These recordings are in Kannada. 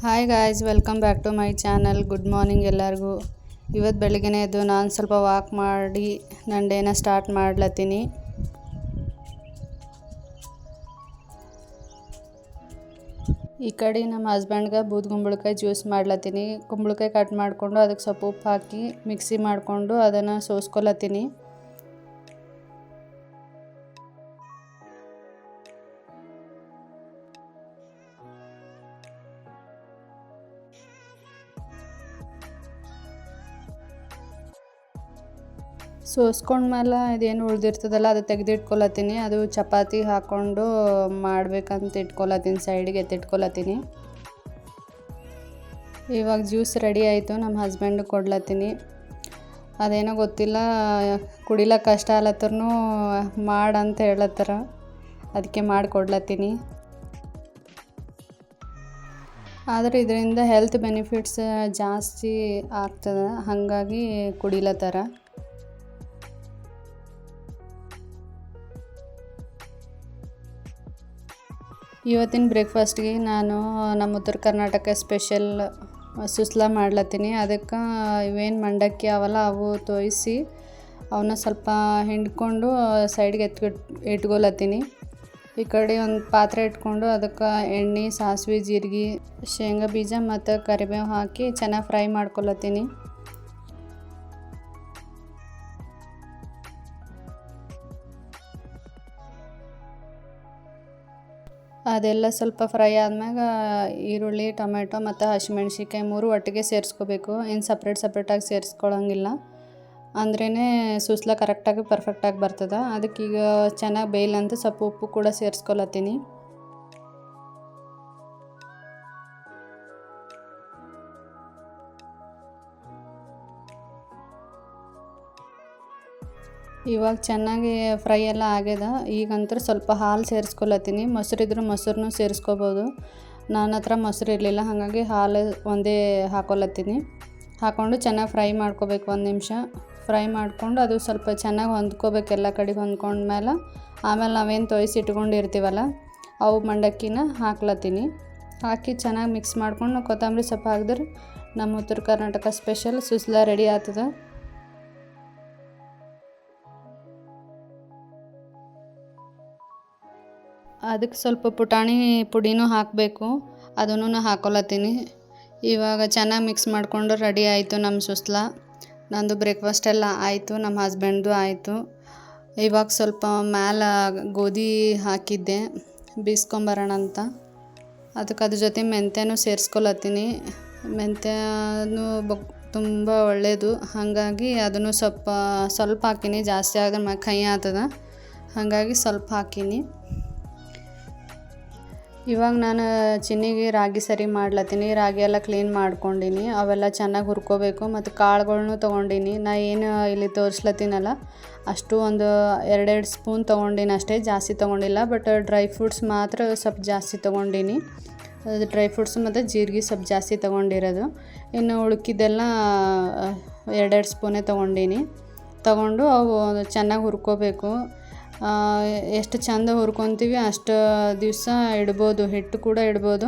Hi guys, welcome back to my channel. Good morning ಎಲ್ಲರಿಗೂ. ಇವತ್ತು ಬೆಳಗ್ಗೆನೇ ಎದ್ದು ನಾನು ಸ್ವಲ್ಪ ವಾಕ್ ಮಾಡಿ ನನ್ನ ಡೇನ ಸ್ಟಾರ್ಟ್ ಮಾಡ್ಲತ್ತೀನಿ. ಈ ಕಡೆ ನಮ್ಮ ಹಸ್ಬೆಂಡ್ಗೆ ಬೂದ್ ಕುಂಬಳಕಾಯಿ ಜ್ಯೂಸ್ ಮಾಡ್ಲತ್ತೀನಿ. ಕುಂಬಳಕಾಯಿ ಕಟ್ ಮಾಡಿಕೊಂಡು ಅದಕ್ಕೆ ಸ್ವಲ್ಪ ಉಪ್ಪು ಹಾಕಿ ಮಿಕ್ಸಿ ಮಾಡಿಕೊಂಡು ಅದನ್ನು ಸೋಸ್ಕೊಲತ್ತೀನಿ. ಸೋಸ್ಕೊಂಡ್ಮೇಲೆ ಇದೇನು ಉಳಿದಿರ್ತದಲ್ಲ ಅದು ತೆಗೆದಿಟ್ಕೊಲತ್ತೀನಿ. ಅದು ಚಪಾತಿ ಹಾಕ್ಕೊಂಡು ಮಾಡ್ಬೇಕಂತ ಇಟ್ಕೊಲತ್ತೀನಿ, ಸೈಡಿಗೆ ಎತ್ತಿಟ್ಕೊಲತ್ತೀನಿ. ಇವಾಗ ಜ್ಯೂಸ್ ರೆಡಿ ಆಯಿತು, ನಮ್ಮ ಹಸ್ಬೆಂಡ್ ಕೊಡ್ಲತ್ತೀನಿ. ಅದೇನೋ ಗೊತ್ತಿಲ್ಲ, ಕುಡಿಲಕ್ಕೆ ಕಷ್ಟ ಆಲತ್ತರೂ ಮಾಡಂತ ಹೇಳತ್ತಾರ, ಅದಕ್ಕೆ ಮಾಡಿಕೊಡ್ಲತ್ತೀನಿ. ಆದರೆ ಇದರಿಂದ ಹೆಲ್ತ್ ಬೆನಿಫಿಟ್ಸ್ ಜಾಸ್ತಿ ಆಗ್ತದೆ, ಹಾಗಾಗಿ ಕುಡಿಲತ್ತಾರ. ಇವತ್ತಿನ ಬ್ರೇಕ್ಫಾಸ್ಟ್ಗೆ ನಾನು ನಮ್ಮ ಉತ್ತರ ಕರ್ನಾಟಕ ಸ್ಪೆಷಲ್ ಸುಸ್ಲಾ ಮಾಡ್ಲತ್ತೀನಿ. ಅದಕ್ಕೆ ಇವೇನು ಮಂಡಕ್ಕಿ ಅವಲ್ಲ ಅವು ತೋಯಿಸಿ ಅವನ್ನ ಸ್ವಲ್ಪ ಹಿಂಡ್ಕೊಂಡು ಸೈಡ್ಗೆ ಇಟ್ಕೊಲತ್ತೀನಿ. ಈ ಕಡೆ ಒಂದು ಪಾತ್ರೆ ಇಟ್ಕೊಂಡು ಅದಕ್ಕೆ ಎಣ್ಣೆ, ಸಾಸಿವೆ, ಜೀರಿಗೆ, ಶೇಂಗಾ ಬೀಜ ಮತ್ತು ಕರಿಬೇವು ಹಾಕಿ ಚೆನ್ನಾಗಿ ಫ್ರೈ ಮಾಡ್ಕೊಲತ್ತೀನಿ. ಅದೆಲ್ಲ ಸ್ವಲ್ಪ ಫ್ರೈ ಆದ್ಮ್ಯಾಗ ಈರುಳ್ಳಿ, ಟೊಮೆಟೊ ಮತ್ತು ಹಸಿಮೆಣ್ಸಿನ್ಕಾಯಿ 3 ಒಟ್ಟಿಗೆ ಸೇರಿಸ್ಕೋಬೇಕು. ಏನು ಸಪ್ರೇಟಾಗಿ ಸೇರಿಸ್ಕೊಳ್ಳೋಂಗಿಲ್ಲ, ಅಂದ್ರೇ ಸುಸ್ಲಾ ಕರೆಕ್ಟಾಗಿ ಪರ್ಫೆಕ್ಟಾಗಿ ಬರ್ತದೆ. ಅದಕ್ಕೀಗ ಚೆನ್ನಾಗಿ ಬೇಯ್ಲಂತ ಸ್ವಲ್ಪ ಉಪ್ಪು ಕೂಡ ಸೇರಿಸ್ಕೊಲತ್ತೀನಿ. ಇವಾಗ ಚೆನ್ನಾಗಿ ಫ್ರೈ ಎಲ್ಲ ಆಗ್ಯದ. ಈಗಂತೂ ಸ್ವಲ್ಪ ಹಾಲು ಸೇರಿಸ್ಕೊಲತ್ತೀನಿ. ಮೊಸರಿದ್ರೆ ಮೊಸರನ್ನು ಸೇರಿಸ್ಕೋಬೋದು. ನನ್ನ ಹತ್ರ ಮೊಸರು ಇರಲಿಲ್ಲ, ಹಾಗಾಗಿ ಹಾಲು ಒಂದೇ ಹಾಕ್ಕೊಲತ್ತೀನಿ. ಹಾಕ್ಕೊಂಡು ಚೆನ್ನಾಗಿ ಫ್ರೈ ಮಾಡ್ಕೋಬೇಕು. 1 ನಿಮಿಷ ಫ್ರೈ ಮಾಡಿಕೊಂಡು ಅದು ಸ್ವಲ್ಪ ಚೆನ್ನಾಗಿ ಹೊಂದ್ಕೋಬೇಕು, ಎಲ್ಲ ಕಡೆಗೆ ಹೊಂದ್ಕೊಂಡ್ಮೇಲೆ ಆಮೇಲೆ ನಾವೇನು ತೋಯಿಸಿ ಇಟ್ಕೊಂಡಿರ್ತೀವಲ್ಲ ಅವು ಮಂಡಕ್ಕಿನ ಹಾಕ್ಲತ್ತೀನಿ. ಹಾಕಿ ಚೆನ್ನಾಗಿ ಮಿಕ್ಸ್ ಮಾಡ್ಕೊಂಡು ಕೊತ್ತಂಬರಿ ಸೊಪ್ಪು ಹಾಕಿದ್ರೆ ನಮ್ಮ ಉತ್ತರ ಕರ್ನಾಟಕ ಸ್ಪೆಷಲ್ ಸುಸ್ಲಾ ರೆಡಿ ಆಗ್ತದೆ. ಅದಕ್ಕೆ ಸ್ವಲ್ಪ ಪುಟಾಣಿ ಪುಡಿನೂ ಹಾಕಬೇಕು, ಅದನ್ನು ಹಾಕ್ಕೊಲತ್ತೀನಿ. ಇವಾಗ ಚೆನ್ನಾಗಿ ಮಿಕ್ಸ್ ಮಾಡಿಕೊಂಡು ರೆಡಿ ಆಯಿತು ನಮ್ಮ ಸುಸ್ಲಾ. ನಂದು ಬ್ರೇಕ್ಫಾಸ್ಟ್ ಎಲ್ಲ ಆಯಿತು, ನಮ್ಮ ಹಸ್ಬೆಂಡ್ದು ಆಯಿತು. ಇವಾಗ ಸ್ವಲ್ಪ ಮ್ಯಾಲೆ ಗೋಧಿ ಹಾಕಿದ್ದೆ ಬೀಸ್ಕೊಂಬರೋಣ ಅಂತ. ಅದಕ್ಕೆ ಅದ್ರ ಜೊತೆ ಮೆಂತ್ಯನೂ ಸೇರಿಸ್ಕೊಲತ್ತೀನಿ. ಮೆಂತ್ಯನೂ ತುಂಬ ಒಳ್ಳೆಯದು, ಹಾಗಾಗಿ ಅದನ್ನು ಸ್ವಲ್ಪ ಹಾಕೀನಿ. ಜಾಸ್ತಿ ಆದ್ರೆ ಕಹಿ ಆಗ್ತದೆ, ಹಾಗಾಗಿ ಸ್ವಲ್ಪ ಹಾಕೀನಿ. ಇವಾಗ ನಾನು ಚಿನ್ನಿಗೆ ರಾಗಿ ಸರಿ ಮಾಡ್ಲತ್ತೀನಿ. ರಾಗಿ ಎಲ್ಲ ಕ್ಲೀನ್ ಮಾಡ್ಕೊಂಡೀನಿ, ಅವೆಲ್ಲ ಚೆನ್ನಾಗಿ ಹುರ್ಕೋಬೇಕು. ಮತ್ತು ಕಾಳುಗಳ್ನೂ ತೊಗೊಂಡೀನಿ. ನಾ ಏನು ಇಲ್ಲಿ ತೋರಿಸ್ಲತ್ತೀನಲ್ಲ ಅಷ್ಟು ಒಂದು 2 ಸ್ಪೂನ್ ತೊಗೊಂಡೀನಿ ಅಷ್ಟೇ, ಜಾಸ್ತಿ ತೊಗೊಂಡಿಲ್ಲ. ಬಟ್ ಡ್ರೈ ಫ್ರೂಟ್ಸ್ ಮಾತ್ರ ಸ್ವಲ್ಪ ಜಾಸ್ತಿ ತೊಗೊಂಡೀನಿ. ಅದು ಡ್ರೈ ಫ್ರೂಟ್ಸ್ ಮತ್ತು ಜೀರಿಗೆ ಸ್ವಲ್ಪ ಜಾಸ್ತಿ ತೊಗೊಂಡಿರೋದು. ಇನ್ನು ಉಳ್ಕಿದ್ದೆಲ್ಲ 2 ಸ್ಪೂನೇ ತೊಗೊಂಡು ಅವು ಚೆನ್ನಾಗಿ ಹುರ್ಕೋಬೇಕು. ಎಷ್ಟು ಚಂದ ಹುರ್ಕೊತೀವಿ ಅಷ್ಟು ದಿವಸ ಇಡ್ಬೋದು, ಹಿಟ್ಟು ಕೂಡ ಇಡ್ಬೋದು.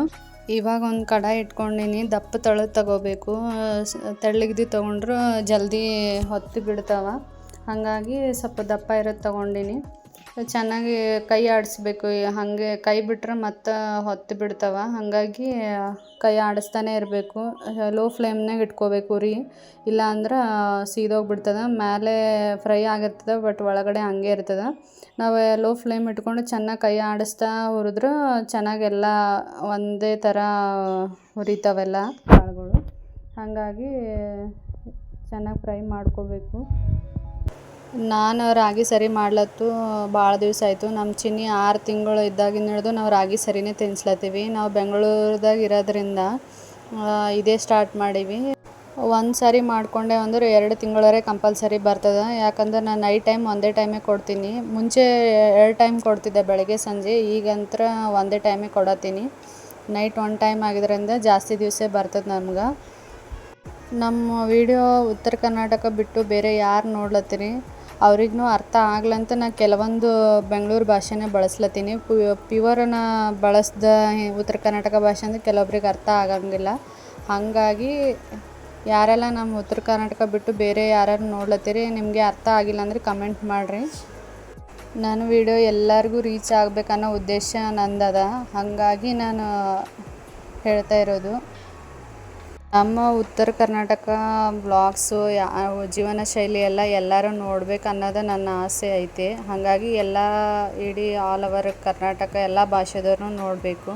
ಇವಾಗ ಒಂದು ಕಡಾಯಿ ಇಟ್ಕೊಂಡೀನಿ. ದಪ್ಪ ತಳದು ತಗೋಬೇಕು, ತೆಳ್ಳಗಿದ್ದು ತೊಗೊಂಡ್ರೆ ಜಲ್ದಿ ಹೊತ್ತಿ ಬಿಡ್ತಾವೆ, ಹಾಗಾಗಿ ಸ್ವಲ್ಪ ದಪ್ಪ ಇರೋದು ತೊಗೊಂಡೀನಿ. ಚೆನ್ನಾಗಿ ಕೈ ಆಡಿಸ್ಬೇಕು, ಹಾಗೆ ಕೈ ಬಿಟ್ಟರೆ ಮತ್ತೆ ಹೊತ್ತಿ ಬಿಡ್ತಾವೆ, ಹಾಗಾಗಿ ಕೈ ಆಡಿಸ್ತಾನೆ ಇರಬೇಕು. ಲೋ ಫ್ಲೇಮ್ನಾಗ ಇಟ್ಕೋಬೇಕು ಉರಿ, ಇಲ್ಲ ಅಂದ್ರೆ ಸೀದೋಗ್ಬಿಡ್ತದೆ. ಮೇಲೆ ಫ್ರೈ ಆಗಿರ್ತದೆ, ಬಟ್ ಒಳಗಡೆ ಹಂಗೆ ಇರ್ತದೆ. ನಾವು ಲೋ ಫ್ಲೇಮ್ ಇಟ್ಕೊಂಡು ಚೆನ್ನಾಗಿ ಕೈ ಆಡಿಸ್ತಾ ಹುರಿದ್ರೆ ಚೆನ್ನಾಗೆಲ್ಲ ಒಂದೇ ಥರ ಹುರಿತಾವೆಲ್ಲ ಕಾಳುಗಳು, ಹಾಗಾಗಿ ಚೆನ್ನಾಗಿ ಫ್ರೈ ಮಾಡ್ಕೋಬೇಕು. ನಾನು ರಾಗಿ ಸರಿ ಮಾಡ್ಲತ್ತು ಭಾಳ ದಿವಸ ಆಯಿತು. ನಮ್ಮ ಚಿನ್ನಿ 6 ತಿಂಗಳು ಇದ್ದಾಗಿಂದ ಹಿಡಿದು ನಾವು ರಾಗಿ ಸರಿನೇ ತಿನ್ನಿಸ್ಲತ್ತೀವಿ. ನಾವು ಬೆಂಗಳೂರದಾಗ ಇರೋದ್ರಿಂದ ಇದೇ ಸ್ಟಾರ್ಟ್ ಮಾಡೀವಿ. ಒಂದು ಸಾರಿ ಮಾಡಿಕೊಂಡೆ ಅಂದ್ರೆ 2 ತಿಂಗಳವರೆ ಕಂಪಲ್ಸರಿ ಬರ್ತದೆ. ಯಾಕಂದ್ರೆ ನಾನು ನೈಟ್ ಟೈಮ್ ಒಂದೇ ಟೈಮೇ ಕೊಡ್ತೀನಿ. ಮುಂಚೆ 2 ಟೈಮ್ ಕೊಡ್ತಿದ್ದೆ, ಬೆಳಗ್ಗೆ ಸಂಜೆ. ಈಗಂತ್ರ ಒಂದೇ ಟೈಮೇ ಕೊಡತ್ತೀನಿ. ನೈಟ್ 1 ಟೈಮ್ ಆಗಿದ್ರಿಂದ ಜಾಸ್ತಿ ದಿವಸ ಬರ್ತದೆ ನಮ್ಗೆ. ನಮ್ಮ ವಿಡಿಯೋ ಉತ್ತರ ಕರ್ನಾಟಕ ಬಿಟ್ಟು ಬೇರೆ ಯಾರು ನೋಡ್ಲತ್ತೀರಿ ಅವ್ರಿಗೂ ಅರ್ಥ ಆಗ್ಲಂತ ನಾ ಕೆಲವೊಂದು ಬೆಂಗಳೂರು ಭಾಷೆನೇ ಬಳಸ್ಲತ್ತೀನಿ. ಪ್ಯೂವರನ್ನ ಬಳಸ್ದ ಉತ್ತರ ಕರ್ನಾಟಕ ಭಾಷೆ ಅಂದ್ರೆ ಕೆಲವೊಬ್ರಿಗೆ ಅರ್ಥ ಆಗಂಗಿಲ್ಲ. ಹಾಗಾಗಿ ಯಾರೆಲ್ಲ ನಮ್ಮ ಉತ್ತರ ಕರ್ನಾಟಕ ಬಿಟ್ಟು ಬೇರೆ ಯಾರು ನೋಡ್ಲತ್ತೀರಿ, ನಿಮಗೆ ಅರ್ಥ ಆಗಿಲ್ಲ ಅಂದರೆ ಕಮೆಂಟ್ ಮಾಡಿರಿ. ನನ್ನ ವಿಡಿಯೋ ಎಲ್ಲರಿಗೂ ರೀಚ್ ಆಗಬೇಕನ್ನೋ ಉದ್ದೇಶ ನಂದದ, ಹಾಗಾಗಿ ನಾನು ಹೇಳ್ತಾ ಇರೋದು. ನಮ್ಮ ಉತ್ತರ ಕರ್ನಾಟಕ ವ್ಲಾಗ್ಸು ಜೀವನ ಶೈಲಿ ಎಲ್ಲರೂ ನೋಡ್ಬೇಕು ಅನ್ನೋದು ನನ್ನ ಆಸೆ ಐತೆ. ಹಾಗಾಗಿ ಎಲ್ಲ ಇಡೀ ಆಲ್ ಓವರ್ ಕರ್ನಾಟಕ ಎಲ್ಲ ಭಾಷೆದವ್ರನ್ನೂ ನೋಡಬೇಕು.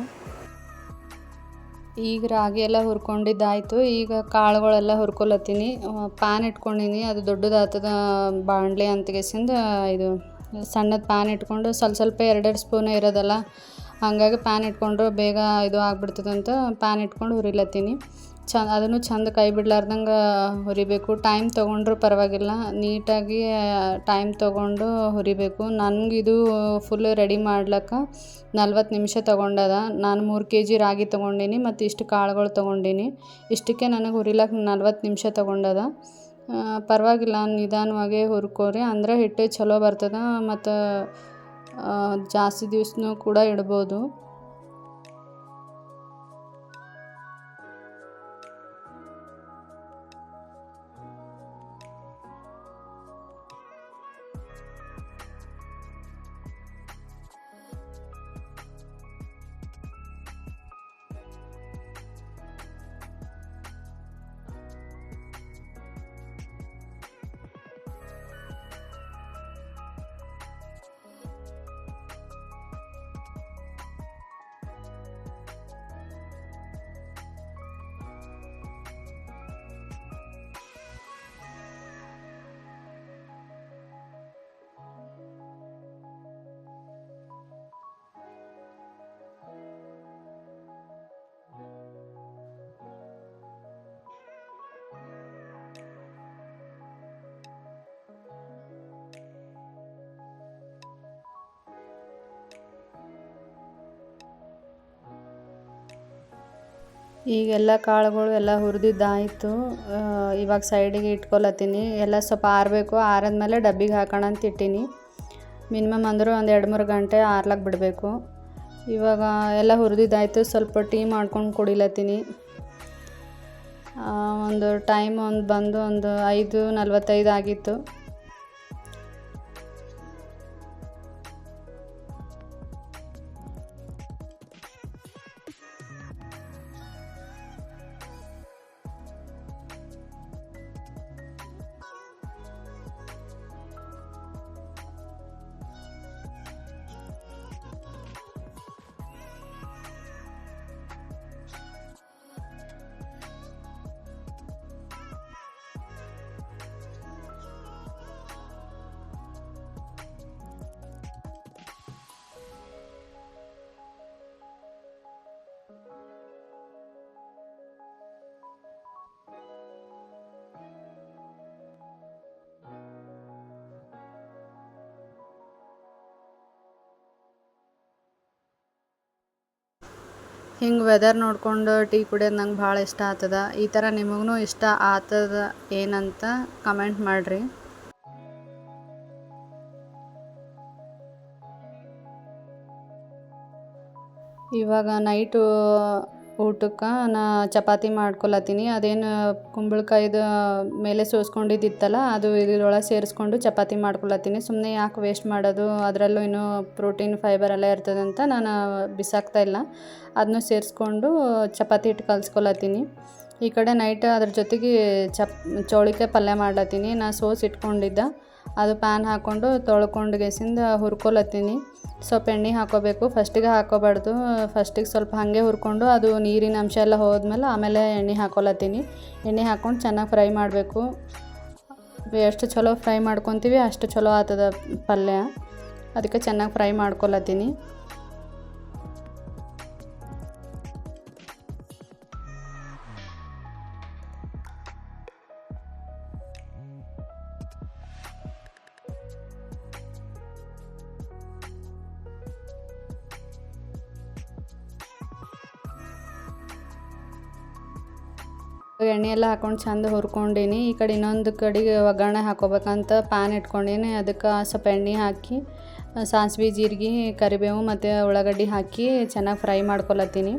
ಈಗ ರಾಗಿ ಎಲ್ಲ ಹುರ್ಕೊಂಡಿದ್ದಾಯಿತು. ಈಗ ಕಾಳುಗಳೆಲ್ಲ ಹುರ್ಕೊಲತ್ತೀನಿ. ಪ್ಯಾನ್ ಇಟ್ಕೊಂಡೀನಿ, ಅದು ದೊಡ್ಡದಾಗ್ತದ ಬಾಣಲೆ ಅಂತಗೆಸಿಂದ ಇದು ಸಣ್ಣದು ಪ್ಯಾನ್ ಇಟ್ಕೊಂಡು ಸ್ವಲ್ಪ 2 ಸ್ಪೂನ್ ಇರೋದಲ್ಲ, ಹಾಗಾಗಿ ಪ್ಯಾನ್ ಇಟ್ಕೊಂಡ್ರೆ ಬೇಗ ಇದು ಆಗ್ಬಿಡ್ತದಂತ ಪ್ಯಾನ್ ಇಟ್ಕೊಂಡು ಹುರಿಲತ್ತೀನಿ. ಅದನ್ನು ಚಂದ ಕೈ ಬಿಡ್ಲಾರ್ದಂಗೆ ಹುರಿಬೇಕು. ಟೈಮ್ ತೊಗೊಂಡ್ರೂ ಪರವಾಗಿಲ್ಲ, ನೀಟಾಗಿ ಟೈಮ್ ತೊಗೊಂಡು ಹುರಿಬೇಕು. ನನಗಿದು ಫುಲ್ ರೆಡಿ ಮಾಡ್ಲಿಕ್ಕೆ 40 ನಿಮಿಷ ತೊಗೊಂಡದ. ನಾನು 3 kg ರಾಗಿ ತೊಗೊಂಡಿನಿ ಮತ್ತು ಇಷ್ಟು ಕಾಳುಗಳು ತೊಗೊಂಡಿನಿ. ಇಷ್ಟಕ್ಕೆ ನನಗೆ ಹುರಿಲಕ್ಕೆ 40 ನಿಮಿಷ ತೊಗೊಂಡದ. ಪರವಾಗಿಲ್ಲ, ನಿಧಾನವಾಗಿ ಹುರ್ಕೋರಿ, ಅಂದರೆ ಹಿಟ್ಟು ಚಲೋ ಬರ್ತದೆ ಮತ್ತು ಜಾಸ್ತಿ ದಿವ್ಸನೂ ಕೂಡ ಇಡ್ಬೋದು. ಈಗೆಲ್ಲ ಕಾಳುಗಳು ಎಲ್ಲ ಹುರಿದಿದ್ದಾಯಿತು. ಇವಾಗ ಸೈಡಿಗೆ ಇಟ್ಕೊಲತ್ತೀನಿ. ಎಲ್ಲ ಸ್ವಲ್ಪ ಆರಬೇಕು, ಆರಿದ್ಮೇಲೆ ಡಬ್ಬಿಗೆ ಹಾಕೋಣ ಅಂತ ಇಟ್ಟೀನಿ. ಮಿನಿಮಮ್ ಅಂದರೂ ಒಂದು 2-3 ಗಂಟೆ ಆರ್ಲಕ್ಕೆ ಬಿಡಬೇಕು. ಇವಾಗ ಎಲ್ಲ ಹುರಿದಿದ್ದಾಯಿತು. ಸ್ವಲ್ಪ ಟೀ ಮಾಡ್ಕೊಂಡು ಕುಡಿಲತ್ತೀನಿ. ಒಂದು ಟೈಮ್ ಬಂದು 5:45 ಆಗಿತ್ತು. ಹಿಂಗೆ ವೆದರ್ ನೋಡ್ಕೊಂಡು ಟೀ ಕುಡಿಯೋದು ನಂಗೆ ಭಾಳ ಇಷ್ಟ ಆಗ್ತದ. ಈ ಥರ ನಿಮಗೂ ಇಷ್ಟ ಆಗ್ತದ ಏನಂತ ಕಮೆಂಟ್ ಮಾಡಿರಿ. ಇವಾಗ ನೈಟು ಊಟಕ್ಕೆ ನಾ ಚಪಾತಿ ಮಾಡ್ಕೊಲತ್ತೀನಿ. ಅದೇನು ಕುಂಬಳಕಾಯ್ದು ಮೇಲೆ ಸೋಸ್ಕೊಂಡಿದ್ದಿತ್ತಲ್ಲ, ಅದು ಇದ್ರೊಳಗೆ ಸೇರಿಸ್ಕೊಂಡು ಚಪಾತಿ ಮಾಡ್ಕೊಲತ್ತೀನಿ. ಸುಮ್ಮನೆ ಯಾಕೆ ವೇಸ್ಟ್ ಮಾಡೋದು, ಅದರಲ್ಲೂ ಇನ್ನೂ ಪ್ರೋಟೀನ್ ಫೈಬರ್ ಎಲ್ಲ ಇರ್ತದಂತ ನಾನು ಬಿಸಾಕ್ತಾ ಇಲ್ಲ. ಅದನ್ನು ಸೇರಿಸ್ಕೊಂಡು ಚಪಾತಿ ಹಿಟ್ಟು ಕಲಿಸ್ಕೊಲತ್ತೀನಿ. ಈ ಕಡೆ ನೈಟ್ ಅದ್ರ ಜೊತೆಗೆ ಚೌಳಿಕಾಯಿ ಪಲ್ಯ ಮಾಡ್ಲತ್ತೀನಿ. ನಾ ಸೋಸ್ ಇಟ್ಕೊಂಡಿದ್ದೆ, ಅದು ಪ್ಯಾನ್ ಹಾಕ್ಕೊಂಡು ತೊಳ್ಕೊಂಡು ಗೆಸಿಂದ ಹುರ್ಕೊಲತ್ತೀನಿ. ಸ್ವಲ್ಪ ಎಣ್ಣೆ ಹಾಕೋಬೇಕು, ಫಸ್ಟಿಗೆ ಹಾಕೋಬಾರ್ದು. ಫಸ್ಟಿಗೆ ಸ್ವಲ್ಪ ಹಾಗೆ ಹುರ್ಕೊಂಡು ಅದು ನೀರಿನ ಅಂಶ ಎಲ್ಲ ಹೋದ್ಮೇಲೆ ಆಮೇಲೆ ಎಣ್ಣೆ ಹಾಕೊಲತ್ತೀನಿ. ಎಣ್ಣೆ ಹಾಕ್ಕೊಂಡು ಚೆನ್ನಾಗಿ ಫ್ರೈ ಮಾಡಬೇಕು. ಎಷ್ಟು ಚಲೋ ಫ್ರೈ ಮಾಡ್ಕೊತೀವಿ ಅಷ್ಟು ಚಲೋ ಆಗ್ತದ ಪಲ್ಯ. ಅದಕ್ಕೆ ಚೆನ್ನಾಗಿ ಫ್ರೈ ಮಾಡ್ಕೊಲತ್ತೀನಿ. ಎಣ್ಣೆ ಎಲ್ಲ ಹಾಕ್ಕೊಂಡು ಚಂದ ಹುರ್ಕೊಂಡೀನಿ. ಈ ಕಡೆ ಇನ್ನೊಂದು ಕಡೆಗೆ ಒಗ್ಗರಣೆ ಹಾಕೋಬೇಕಂತ ಪ್ಯಾನ್ ಇಟ್ಕೊಂಡೀನಿ. ಅದಕ್ಕೆ ಸ್ವಲ್ಪ ಎಣ್ಣೆ ಹಾಕಿ ಸಾಸಿವೆ ಜೀರಿಗೆ ಕರಿಬೇವು ಮತ್ತು ಉಳ್ಳಾಗಡ್ಡಿ ಹಾಕಿ ಚೆನ್ನಾಗಿ ಫ್ರೈ ಮಾಡ್ಕೊಳತ್ತೀನಿ.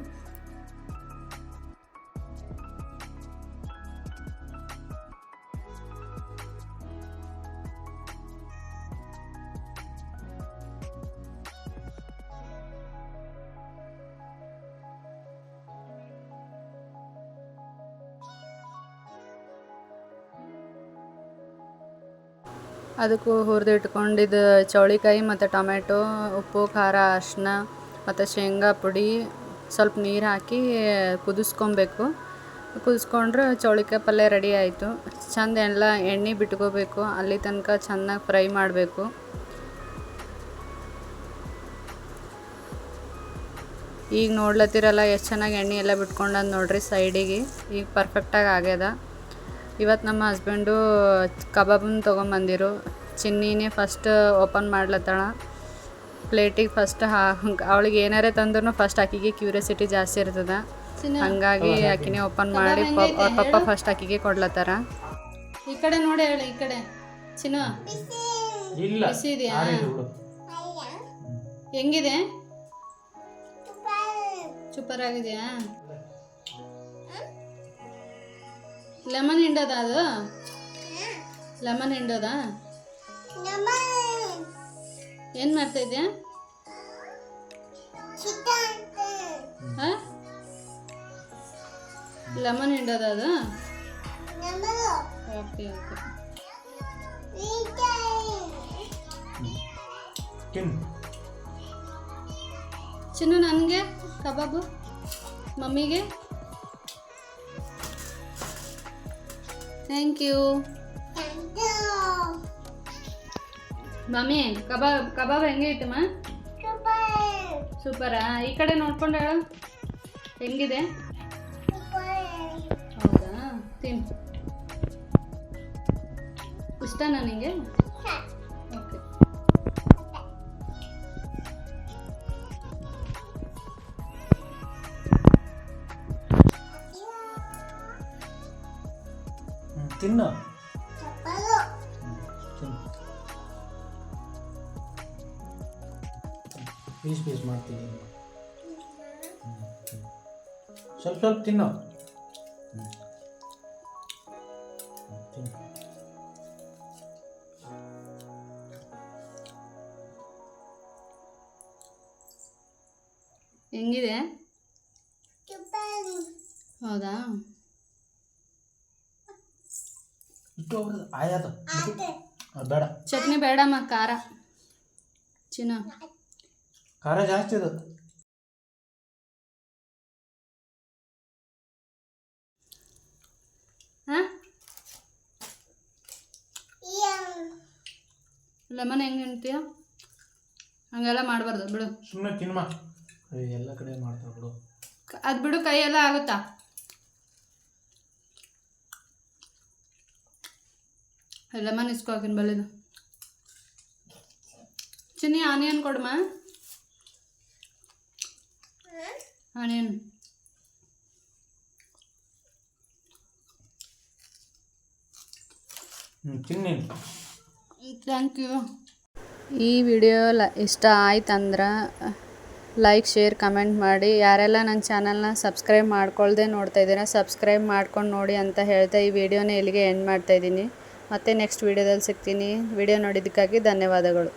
ಅದಕ್ಕೂ ಹುರಿದಿಟ್ಕೊಂಡಿದ್ದು ಚೌಳಿಕಾಯಿ ಮತ್ತು ಟೊಮೆಟೊ, ಉಪ್ಪು ಖಾರ ಅರಿಶಿನ ಮತ್ತು ಶೇಂಗಾ ಪುಡಿ ಸ್ವಲ್ಪ ನೀರು ಹಾಕಿ ಕುದಿಸ್ಕೊಬೇಕು. ಕುದಿಸ್ಕೊಂಡ್ರೆ ಚೌಳಿಕಾಯಿ ಪಲ್ಯ ರೆಡಿ ಆಯಿತು. ಚೆಂದ ಎಲ್ಲ ಎಣ್ಣೆ ಬಿಟ್ಕೋಬೇಕು, ಅಲ್ಲಿ ತನಕ ಚೆನ್ನಾಗಿ ಫ್ರೈ ಮಾಡಬೇಕು. ಈಗ ನೋಡ್ಲತ್ತಿರಲ್ಲ ಎಷ್ಟು ಚೆನ್ನಾಗಿ ಎಣ್ಣೆ ಎಲ್ಲ ಬಿಟ್ಕೊಂಡಂದು ನೋಡ್ರಿ ಸೈಡಿಗೆ. ಈಗ ಪರ್ಫೆಕ್ಟಾಗಿ ಆಗ್ಯದ. ಇವತ್ತು ನಮ್ಮ ಹಸ್ಬೆಂಡು ಕಬಾಬನ್ನು ತೊಗೊಂಬಂದಿರು. ಚಿನ್ನಿನೇ ಫಸ್ಟ್ ಓಪನ್ ಮಾಡ್ಲತ್ತಾಳ. ಪ್ಲೇಟಿಗೆ ಫಸ್ಟ್ ಅವಳಿಗೆ ಏನಾರೇ ತಂದ್ರೂ ಫಸ್ಟ್ ಆಕಿಗೆ ಕ್ಯೂರಿಯಾಸಿಟಿ ಜಾಸ್ತಿ ಇರ್ತದ. ಹಂಗಾಗಿ ಆಕಿನೇ ಓಪನ್ ಮಾಡಿ ಅವ್ರ ಪಪ್ಪ ಫಸ್ಟ್ ಆಕಿಗೆ ಕೊಡ್ಲತ್ತಾರ. ಈ ಕಡೆ ನೋಡಿ ಹೇಳಿ, ಈ ಕಡೆ ಚಿನ್ನು ಬಿಸಿ ಇದೆಯಾ? ಹೆಂಗಿದೆ? ಸೂಪರ್ ಆಗಿದೆಯಾ? ಲೆಮನ್ ಹಿಂಡೋದ ಅದು? ಲೆಮನ್ ಹಿಂಡೋದ? ಏನು ಮಾಡ್ತಾ ಇದೆಯಾ? ಲೆಮನ್ ಹಿಂಡೋದ ಅದು? Okay okay. ಚಿನ್ನು ನನಗೆ ಕಬಾಬು, ಮಮ್ಮಿಗೆ ಥ್ಯಾಂಕ್ ಯು. ಮಮ್ಮಿ ಕಬಾಬ್ ಹೆಂಗೆ ಇತ್ತಮ್ಮ? ಸೂಪರಾ? ಈ ಕಡೆ ನೋಡ್ಕೊಂಡು ಹೇಳು ಹೆಂಗಿದೆ. ಹೌದಾ? ತಿನ್. ಇಷ್ಟ ನನಗೆ? ಓಕೆ. ತಿನ್ನು. ಪೀಸ್ ಪೀಸ್ ಮಾಡ್ತೀನಿ. ಸ್ವಲ್ಪ ಸ್ವಲ್ಪ ತಿನ್ನು. ಹೆಂಗಿದೆ? ಹೌದಾ? ಆಯ್ತು ಬೇಡ, ಚಟ್ನಿ ಬೇಡಮ್ಮ, ಖಾರ. ಚಿನ್ನ ಖಾರ ಜಾಸ್ತಿ ಅದು. ಹಾಂ, ಲೆಮನ್ ಹೆಂಗೆ ಅಂತೀಯ? ಹಂಗೆಲ್ಲ ಮಾಡಬಾರ್ದು ಬಿಡು. ಸುಮ್ಮನೆ ತಿನ್ಮ. ಎಲ್ಲ ಕಡೆ ಮಾಡ್ತಾರೆ ಬಿಡು. ಅದು ಬಿಡು, ಕೈಯೆಲ್ಲ ಆಗುತ್ತಾ? ಲೆಮನ್ ಇಸ್ಕೊಳ್ತೀನಿ ಬಲ್ಲಿದು. ಚಿನ್ನಿ ಆನಿಯನ್ ಕೊಡಮ್ಮ. ಆನಿಯನ್ ತಿನ್ನಿ. Thank you. ಈ ವಿಡಿಯೋ ಇಷ್ಟ ಆಯ್ತಂದ್ರೆ ಲೈಕ್, ಶೇರ್, ಕಮೆಂಟ್ ಮಾಡಿ. ಯಾರೆಲ್ಲ ನನ್ನ ಚಾನಲ್ನ ಸಬ್ಸ್ಕ್ರೈಬ್ ಮಾಡ್ಕೊಳ್ದೆ ನೋಡ್ತಾ ಇದ್ದೀರಾ, ಸಬ್ಸ್ಕ್ರೈಬ್ ಮಾಡ್ಕೊಂಡು ನೋಡಿ ಅಂತ ಹೇಳ್ತಾ ಈ ವಿಡಿಯೋನ ಇಲ್ಲಿಗೆ ಎಂಡ್ ಮಾಡ್ತಾಯಿದ್ದೀನಿ. ಮತ್ತೆ ನೆಕ್ಸ್ಟ್ ವಿಡಿಯೋದಲ್ಲಿ ಸಿಗ್ತೀನಿ. ವಿಡಿಯೋ ನೋಡಿದ್ದಕ್ಕಾಗಿ ಧನ್ಯವಾದಗಳು.